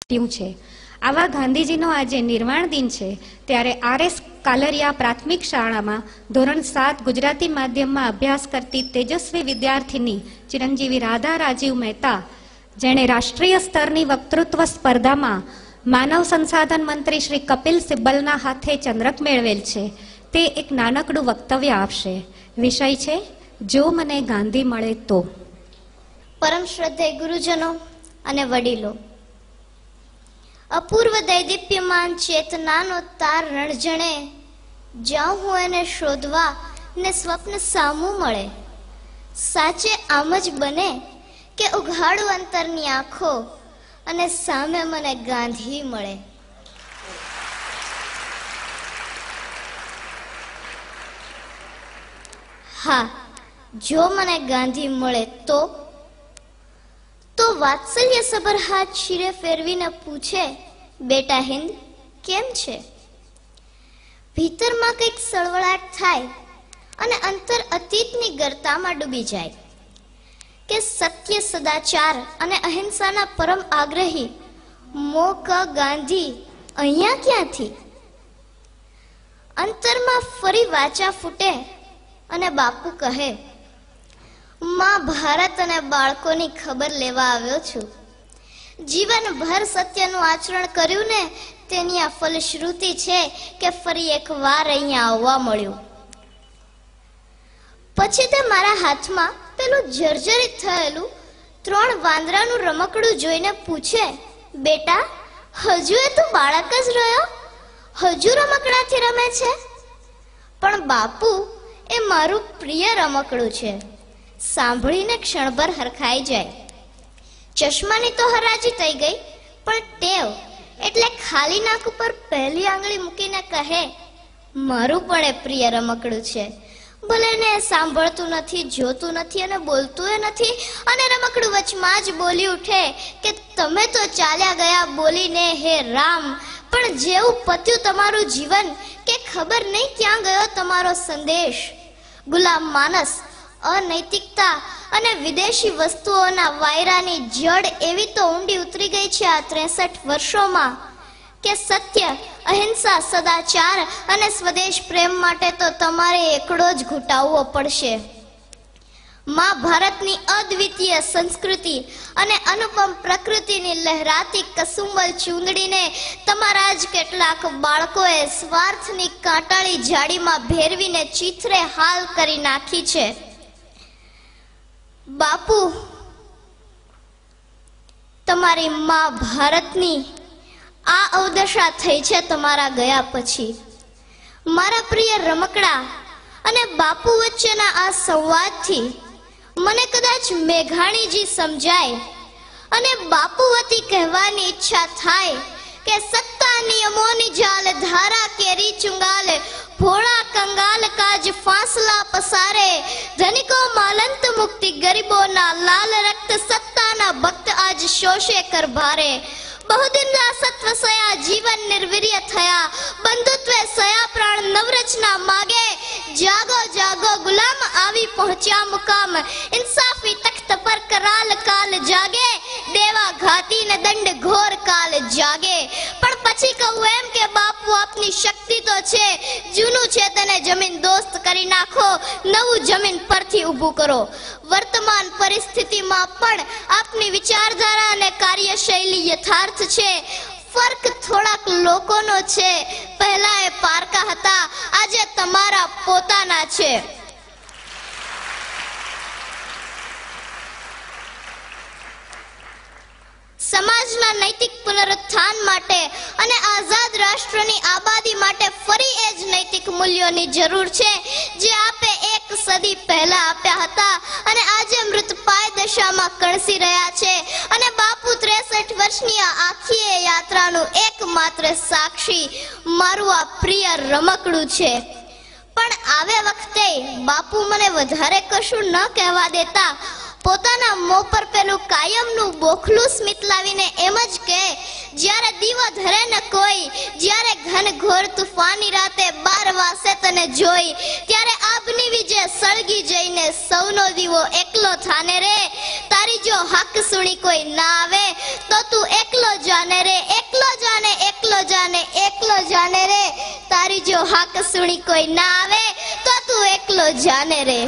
છે। આવા ગાંધીજીનો આજે નિર્વાણ દિન છે ત્યારે RS કાલરિયા પ્રાથમિક શાળામાં ધોરણ 7 ગુજરાતી માધ્યમમાં અભ્યાસ કરતી તેજસ્વી વિદ્યાર્થીની ચિરંજીવી રાધા રાજીવ મહેતા, જેણે રાષ્ટ્રીય સ્તરની વક્તૃત્વ સ્પર્ધામાં માનવ સંસાધન મંત્રી શ્રી કપિલ સિબ્બલના હાથે ચંદ્રક મેળવેલ છે, તે એક નાનકડું વક્તવ્ય આપશે। વિષય છે જો મને ગાંધી મળે તો। પરમ શ્રદ્ધેય ગુરુજનો અને વડીલો, અપૂર્વ દૈદીપ્યમાન ચેતનાનો તાર રણજણે જાઉં હું એને શોધવા ને સ્વપ્ન સામું મળે। સાચે આમ જ બને કે ઉઘાડું અંતરની આંખો અને સામે મને ગાંધી મળે। હા, જો મને ગાંધી મળે તો વાત્સલ્ય સભર હાથ શિરે ફેરવીને પૂછે, બેટા હિન્દ કેમ છે? ભીતરમાં કંઈક સળવળાટ થાય અને અંતર અતીતની ગર્તામાં ડૂબી જાય કે સત્ય, સદાચાર અને અહિંસાના પરમ આગ્રહી મોક ગાંધી અહીંયા ક્યાંથી? અંતરમાં ફરી વાચા ફૂટે અને બાપુ કહે, માં ભારત અને બાળકોની ખબર લેવા આવ્યો છું। જીવનભર સત્યનું આચરણ કર્યું ને તેની આ ફલશ્રુતિ છે કે ફરી એક વાર અહીંયા આવવા મળ્યું। પછી તે મારા હાથમાં પેલું જર્જરિત થયેલું 3 વાંદરાનું રમકડું જોઈને પૂછે, બેટા હજુ એ તું બાળક જ રહ્યો? હજુ રમકડાથી રમે છે? પણ બાપુ, એ મારું પ્રિય રમકડું છે। સાંભળીને ક્ષણભર હરખાઈ જાય। ચશ્માની તો હરાજી થઈ ગઈ, પણ ટેવ એટલે ખાલી નાક ઉપર પહેલી આંગળી મૂકીને કહે, મારું પણ એ પ્રિય રમકડું છે। ભલે ને સાંભળતું નથી, જોતું નથી અને બોલતું એ નથી, અને રમકડું વચમાં જ બોલી ઉઠે કે તમે તો ચાલ્યા ગયા બોલીને હે રામ, પણ જેવું પત્યું તમારું જીવન કે ખબર નહીં ક્યાં ગયો તમારો સંદેશ। ગુલામ માનસ, અનૈતિકતા અને વિદેશી વસ્તુઓના વાયરાની જડ એવી તો ઊંડી ઉતરી ગઈ છે આ 63 વર્ષોમાં કે સત્ય, અહિંસા, સદાચાર અને સ્વદેશ પ્રેમ માટે તો તમારે એકડો જ ઘૂંટાવવો પડશે। માં ભારતની અદ્વિતીય સંસ્કૃતિ અને અનુપમ પ્રકૃતિની લહેરાતી કસુંબલ ચૂંદડીને તમારા જ કેટલાક બાળકોએ સ્વાર્થની કાંટાળી જાળીમાં ભેરવીને ચીથરે હાલ કરી નાખી છે। બાપુ, તમારી માં ભારતની આ અવદશા થઈ છે તમારા ગયા પછી। મારા પ્રિય રમકડા અને બાપુ વચ્ચેના આ સંવાદથી મને કદાચ મેઘાણીજી સમજાય અને બાપુ વતી કહેવાની ઈચ્છા થાય કે સત્તા નિયમોની જાલ ધારા કેરી ચુંગાલ, ભોળા કંગાલ કાજ ફાસલા પસારે, ધનિકો માલંત મુક્તિ ગરીબોના લાલ રક્ત સત્તાના ભક્ત આજ શોષે કર ભારે। બહુદિનના સત્વ સયા જીવન નિર્વીર્ય થયા, બંધુત્વે સયા પ્રાણ નવરચના માગે। જાગો જાગો ગુલામ આવી પહોંચ્યા મુકામ, ઇન્સાફી તખ્ત પર કરાલ કાલ જાગે, દેવા ઘાતી ને દંડ ઘોર કાલ જાગે। પણ પછી કહું એમ કે બાપુ આપની શક્તિ તો છે, જૂનું છે તેને જમીન દોસ્ત કરી નાખો, નવું જમીન પરથી ઊભું કરો। વર્તમાન પરિસ્થિતિમાં પણ આપની વિચારધારા અને કાર્યશૈલી યથાર્થ છે। ફર્ક થોડાક લોકોનો છે, પહેલા એ પારકા હતા, આજે તમારા પોતાના છે। સમાજના નૈતિક પુનરુત્થાન માટે અને આઝાદ રાષ્ટ્રની આબાદી માટે ફરી એ જ નૈતિક મૂલ્યોની જરૂર છે જે આપે એક સદી પહેલા આપ્યા હતા અને આજે મૃતપાય દશામાં કણસી રહ્યા છે। અને બાપુ 63 વર્ષની આ આખી યાત્રાનું એકમાત્ર સાક્ષી મારું આ પ્રિય રમકડું છે। પણ આવે વખતે બાપુ મને વધારે કશું ન કહેવા દેતા પોતાના મોં પર પેલું કાયમનું બોખલું સ્મિત લાવીને એમ જ કહે, જ્યારે દીવો ધરે ન કોઈ, જ્યારે ઘન ઘોર તુફાની રાતે 12 વાસે તને જોઈ, ત્યારે આભની વિજે સળગી જઈને સૌનો દીવો એકલો થાને રે. તારી જો હક સુણી કોઈ ના આવે તો તું એકલો જાને રે, એકલો જાને, એકલો જાને, એકલો જાને રે. તારી જો હક સુણી કોઈ ના આવે તો તું એકલો જાને રે.